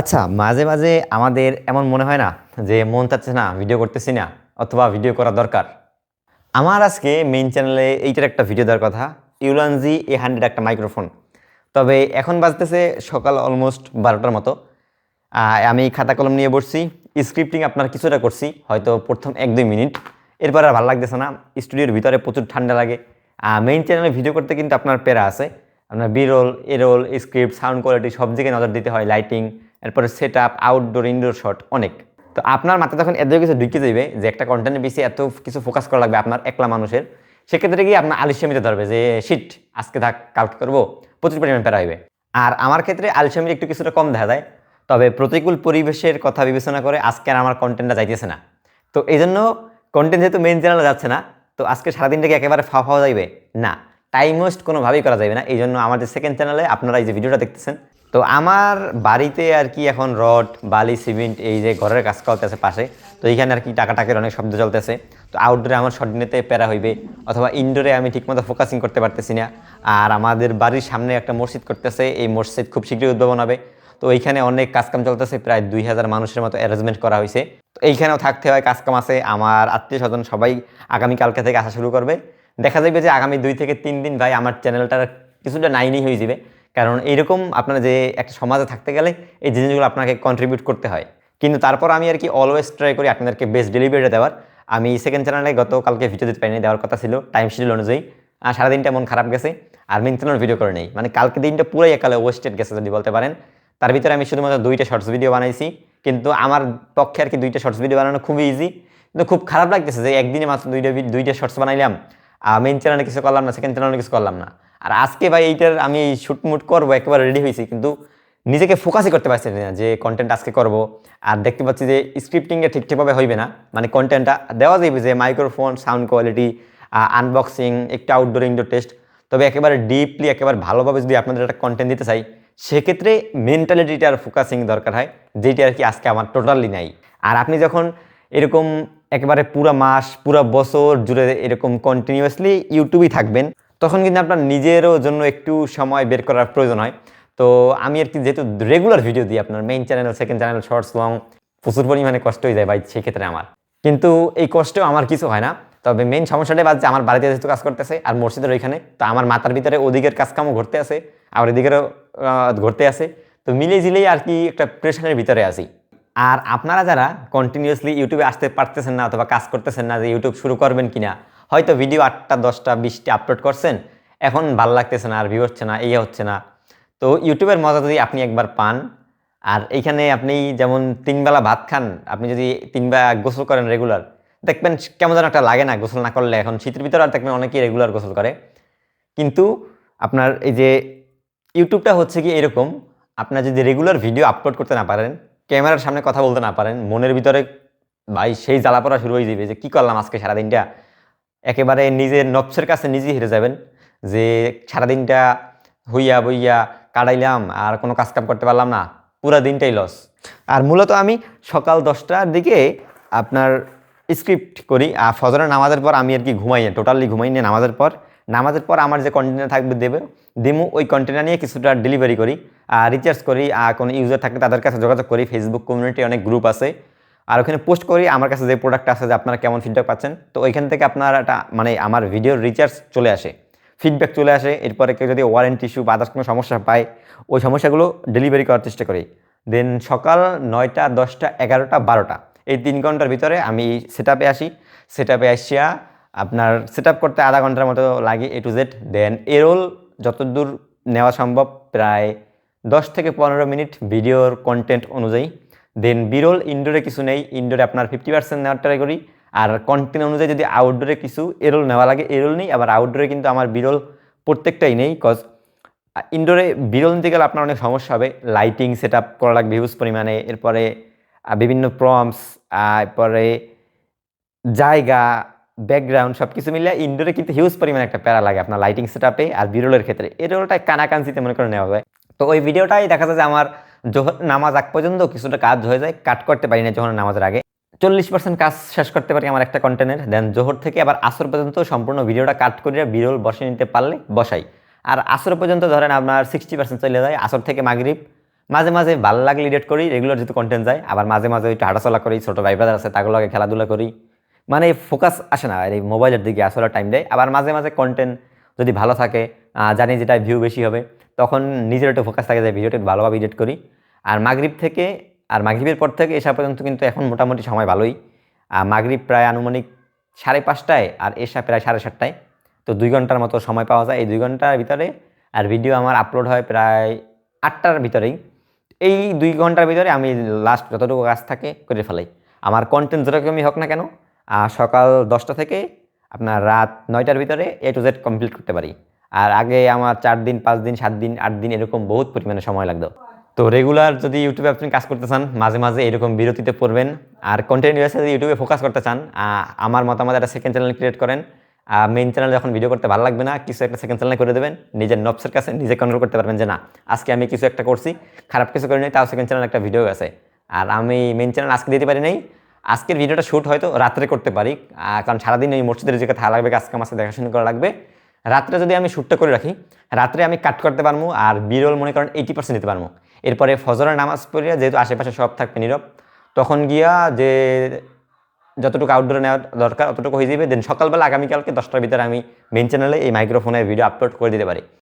আচ্ছা, মাঝে, মাঝে আমাদের এমন মনে হয় না যে মন চাচ্ছে না, ভিডিও করতেছি না অথবা ভিডিও করা দরকার। আমার আজকে মেইন চ্যানেলে এইটার একটা ভিডিও দেওয়ার কথা। ইউলানজি A100 একটা মাইক্রোফোন। তবে এখন বাজতেছে সকাল অলমোস্ট 12টার মতো। আমি খাতা কলম নিয়ে বসছি। স্ক্রিপ্টিং আপনার কিছুটা করছি, হয়তো প্রথম 1-2 মিনিট। এরপর আর ভালো লাগতেছে না। স্টুডিওর ভিতরে প্রচুর ঠান্ডা লাগে। মেইন চ্যানেলে ভিডিও করতে কিন্তু আপনার প্যারা আছে। আপনার বি-রোল, এ-রোল, স্ক্রিপ্ট, সাউন্ড কোয়ালিটি সব দিকে নজর দিতে হয়, লাইটিং, এরপরে set up, outdoor, indoor shot অনেক। তো আপনার মাথায় যখন এত কিছু ঢুকে যাবে যে একটা কন্টেন্টের বেশি এত কিছু ফোকাস করা লাগবে আপনার একলা মানুষের, সেক্ষেত্রে গিয়ে আপনার আলস্যামিতে ধরবে যে শিট, আজকে থাক, কালকে করবো, প্রচুর পরিমাণে প্যারা হইবে। আর আমার ক্ষেত্রে আলস্যামির একটু কিছুটা কম দেখা যায়। তবে প্রতিকূল পরিবেশের কথা বিবেচনা করে আজকে আর আমার কন্টেন্টটা যাইতেছে না। তো এই জন্য কন্টেন্ট যেহেতু মেইন চ্যানেলে যাচ্ছে না, তো আজকে সারাদিনটাকে একেবারে ফাওয়া যাইবে না, টাইম ওয়েস্ট কোনোভাবেই করা যাবে না। এই জন্য আমাদের সেকেন্ড চ্যানেলে আপনারা এই যে ভিডিওটা দেখতেছেন, তো আমার বাড়িতে আর কি এখন রড, বালি, সিমেন্ট, এই যে ঘরের কাজ চলতেছে পাশে, তো এইখানে আর কি টাকাটাকের অনেক শব্দ চলতেছে। তো আউটডোরে আমার শর্ট নিতে প্যারা হইবে, অথবা ইনডোরে আমি ঠিকমতো ফোকাসিং করতে পারতেছি না। আর আমাদের বাড়ির সামনে একটা মসজিদ করতেছে, এই মসজিদ খুব শীঘ্রই উদ্ভাবন হবে। তো এইখানে অনেক কাজকাম চলতেছে, প্রায় 2000 মানুষের মতো অ্যারেঞ্জমেন্ট করা হয়েছে। তো এইখানেও থাকতে হয়, কাজকাম আছে। আমার আত্মীয় স্বজন সবাই আগামীকালকে থেকে আসা শুরু করবে। দেখা যাবে যে আগামী 2 থেকে 3 দিন ভাই আমার চ্যানেলটার কিছুটা নাইনই হয়ে যাবে। কারণ এইরকম আপনার যে একটা সমাজে থাকতে গেলে এই জিনিসগুলো আপনাকে কন্ট্রিবিউট করতে হয়। কিন্তু তারপর আমি আর কি অলওয়েজ ট্রাই করি আপনাদেরকে বেস্ট ডেলিভারিটা দেওয়ার। আমি সেকেন্ড চ্যানেলে গতকালকে ভিডিও দিতে পারিনি, দেওয়ার কথা ছিল টাইম শিডিউল অনুযায়ী। আর সারাদিনটা মন খারাপ গেছে, আর মেন চ্যানেল ভিডিও করে নেই, মানে কালকে দিনটা পুরোই একালে ওয়েস্টেড গেছে যদি বলতে পারেন। তার ভিতরে আমি শুধুমাত্র 2টা শর্টস ভিডিও বানাইছি, কিন্তু আমার পক্ষে আর কি 2টা শর্টস ভিডিও বানানো খুবই ইজি। কিন্তু খুব খারাপ লাগতেছে যে একদিনে মাত্র 2টা শর্টস বানাইলাম, মেইন চ্যানেলে কিছু করলাম না, সেকেন্ড চ্যানেলে কিছু করলাম না। আর আজকে ভাই এইটার আমি শুটমুট করবো, একেবারে রেডি হয়েছি, কিন্তু নিজেকে ফোকাসই করতে পারছি না যে কন্টেন্ট আজকে করব। আর দেখতে পাচ্ছি যে স্ক্রিপ্টিংটা ঠিকঠাকভাবে হইবে না, মানে কন্টেন্টটা দেওয়া যাবে যে মাইক্রোফোন, সাউন্ড কোয়ালিটি, আনবক্সিং, একটু আউটডোর ইনডোর টেস্ট। তবে একেবারে ডিপলি, একেবারে ভালোভাবে যদি আপনাদের একটা কন্টেন্ট দিতে চাই, সেক্ষেত্রে মেন্টালিটিটা আর ফোকাসিং দরকার হয়, যেটি আর কি আজকে আমার টোটালি নাই। আর আপনি যখন এরকম একেবারে পুরো মাস, পুরো বছর জুড়ে এরকম কন্টিনিউয়াসলি ইউটিউবেই থাকবেন, তখন কিন্তু আপনার নিজেরও জন্য একটু সময় বের করার প্রয়োজন হয়। তো আমি আর কি যেহেতু রেগুলার ভিডিও দিই আপনার main channel, second channel, shorts, long, প্রচুর পরিমাণে কষ্ট হয়ে যায় ভাই সেক্ষেত্রে আমার। কিন্তু এই কষ্টেও আমার কিছু হয় না। তবে মেইন সমস্যাটাই বাদ যে আমার বাড়িতে যেহেতু কাজ করতেছে আর মসজিদের ওইখানে, তো আমার মাথার ভিতরে ওদিকের কাজকামও ঘুরতে আছে, আবার এদিকেরও ঘুরতে আছে। তো মিলিয়ে ঝিলেই আর কি একটা প্রেশারের ভিতরে আছি। আর আপনারা যারা কন্টিনিউয়াসলি ইউটিউবে আসতে পারতেছেন না অথবা কাজ করতেছেন না যে ইউটিউব শুরু করবেন কিনা, হয়তো ভিডিও 8টা, 10টা, 20টা আপলোড করছেন, এখন ভাল লাগতেছে না, আর ভিউ হচ্ছে না, এই হচ্ছে না। তো ইউটিউবের মজা যদি আপনি একবার পান, আর এইখানে আপনি যেমন 3 বেলা ভাত খান, আপনি যদি 3 বেলা গোসল করেন রেগুলার, দেখবেন কেমন যেন একটা লাগে না গোসল না করলে। এখন শীতের ভিতরে আর দেখবেন অনেকেই রেগুলার গোসল করে। কিন্তু আপনার এই যে ইউটিউবটা হচ্ছে কি এরকম, আপনার যদি রেগুলার ভিডিও আপলোড করতে না পারেন, ক্যামেরার সামনে কথা বলতে না পারেন, মনের ভিতরে ভাই সেই জ্বালা পড়া শুরু হয়ে যাবে যে কি করলাম আজকে সারাদিনটা। একেবারে নিজের নফসের কাছে নিজেই হেরে যাবেন যে সারাদিনটা হইয়া বইয়া কাটাইলাম আর কোনো কাজকাম করতে পারলাম না, পুরো দিনটাই লস। আর মূলত আমি সকাল 10টার দিকে আপনার স্ক্রিপ্ট করি, আর ফজরের নামাজের পর আমি আর কি ঘুমাই না, টোটালি ঘুমাই না। নামাজের পর আমার যে কন্টেন্ট থাকবে দেমু ওই কন্টেন্ট নিয়ে কিছুটা ডেলিভারি করি, আর রিচার্জ করি, আর কোনো ইউজার থাকলে তাদের কাছে যোগাযোগ করি। ফেসবুক কমিউনিটি অনেক গ্রুপ আছে, আর ওখানে পোস্ট করি আমার কাছে যে প্রোডাক্ট আছে, যে আপনারা কেমন ফিডব্যাক পাচ্ছেন। তো ওইখান থেকে আপনার একটা মানে আমার ভিডিওর রিচার্জ চলে আসে, ফিডব্যাক চলে আসে। এরপরে কেউ যদি ওয়ারেন্টি ইস্যু বা আদার্স কোনো সমস্যা পায়, ওই সমস্যাগুলো ডেলিভারি করার চেষ্টা করি। দেন সকাল 9টা, 10টা, 11টা, 12টা, এই 3 ঘন্টার ভিতরে আমি সেট আপে আসি। সেট আপে আসিয়া আপনার সেট আপ করতে আধা ঘন্টার মতো লাগে A to Z। দেন এরোল যতদূর নেওয়া সম্ভব প্রায় 10 থেকে 15 মিনিট ভিডিওর কন্টেন্ট অনুযায়ী। দেন বিরল ইনডোরে কিছু নেই, ইনডোরে আপনার 50% নেওয়ার ট্রাই করি। আর কন্টেন্ট অনুযায়ী যদি আউটডোরে কিছু এরোল নেওয়া লাগে এরোল নেই, আবার আউটডোরে কিন্তু আমার বিরল প্রত্যেকটাই নেই। কজ ইনডোরে বিরল নিতে গেলে আপনার অনেক সমস্যা হবে, লাইটিং সেট আপ করা লাগবে হিউজ পরিমাণে, এরপরে বিভিন্ন প্রম্পটস, এরপরে জায়গা, ব্যাকগ্রাউন্ড সব কিছু মিলে ইনডোরে কিন্তু হিউজ পরিমাণে একটা প্যারা লাগে আপনার লাইটিং সেট আপে। আর বিরলের ক্ষেত্রে এরোলটা কানাকাঞ্চিতে মনে করে নেওয়া যায়। তো ওই ভিডিওটাই দেখা যায় যে আমার জোহর নামাজ আগ পর্যন্ত কিছুটা কাজ হয়ে যায়, কাট করতে পারি না যখন নামাজের আগে। 40% কাজ শেষ করতে পারি আমার একটা কন্টেন্টের। দেন জোহর থেকে আবার আসর পর্যন্ত সম্পূর্ণ ভিডিওটা কাট করে বিরল বসে নিতে পারলে বসাই। আর আসর পর্যন্ত ধরেন আপনার 60% চলে যায়। আসর থেকে মাগরিব, মাঝে মাঝে ভালো লাগলে এডিট করি, রেগুলার যেহেতু কন্টেন্ট যায়, আবার মাঝে মাঝে একটু হাঁটাচলা করি, ছোটো ভাই ব্রাদার আছে তাগুলো আগে খেলাধুলা করি, মানে ফোকাস আসে না এই মোবাইলের দিকে আসলে টাইম দেয়। আবার মাঝে মাঝে কন্টেন্ট যদি ভালো থাকে, জানি যেটা ভিউ বেশি হবে, তখন নিজের একটু ফোকাস থাকে যে ভিডিওটা একটু ভালোভাবে এডিট করি। আর মাগরিব থেকে আর মাগরিবের পর থেকে এসা পর্যন্ত কিন্তু এখন মোটামুটি সময় ভালোই। মাগরিব প্রায় আনুমানিক 5:30টায় আর এসা প্রায় 7:30টায়, তো 2 ঘন্টার মতো সময় পাওয়া যায় এই 2 ঘন্টার ভিতরে। আর ভিডিও আমার আপলোড হয় প্রায় 8টার ভিতরেই। এই 2 ঘন্টার ভিতরে আমি লাস্ট যতটুকু কাজ থাকে করে ফেলাই। আমার কন্টেন্ট যেরকমই হোক না কেন, সকাল 10টা থেকে আপনার রাত 9টার ভিতরে A to Z কমপ্লিট করতে পারি। আর আগে আমার 4 দিন 5 দিন 7 দিন 8 দিন এরকম বহুত পরিমাণে সময় লাগতো। তো রেগুলার যদি ইউটিউবে আপনি কাজ করতে চান, মাঝে মাঝে এরকম বিরতিতে পড়বেন। আর কন্টিনিউয়াসলি যদি ইউটিউবে ফোকাস করতে চান, আমার মতামত একটা সেকেন্ড চ্যানেল ক্রিয়েট করেন। মেইন চ্যানেল যখন ভিডিও করতে ভালো লাগবে না, কিছু একটা সেকেন্ড চ্যানেল করে দেবেন। নিজের নফসের কাছে নিজে কন্ট্রোল করতে পারবেন যে না, আজকে আমি কিছু একটা করছি, খারাপ কিছু করি নাই, তাও সেকেন্ড চ্যানেল একটা ভিডিও আছে। আর আমি মেইন চ্যানেল আজকে দিতে পারি নাই, আজকের ভিডিওটা শ্যুট হয়তো রাত্রে করতে পারি, কারণ সারাদিন এই মসজিদের দিকে থাকা লাগবে, কাজকে মাসে দেখাশোনা করা লাগবে। রাত্রে যদি আমি শ্যুটটা করে রাখি, রাত্রে আমি কাট করতে পারবো, আর বিরল মনে করেন 80% দিতে পারবো। এরপরে ফজরের নামাজ পড়িয়া যেহেতু আশেপাশে সব থাকবে নীরব, তখন গিয়া যে যতটুকু আউটডোরে নেওয়া দরকার অতটুকু হয়ে যাবে। দেন সকালবেলা আগামীকালকে 10টার ভিতরে আমি মেইন চ্যানেলে এই মাইক্রোফোনের ভিডিও আপলোড করে দিতে পারি।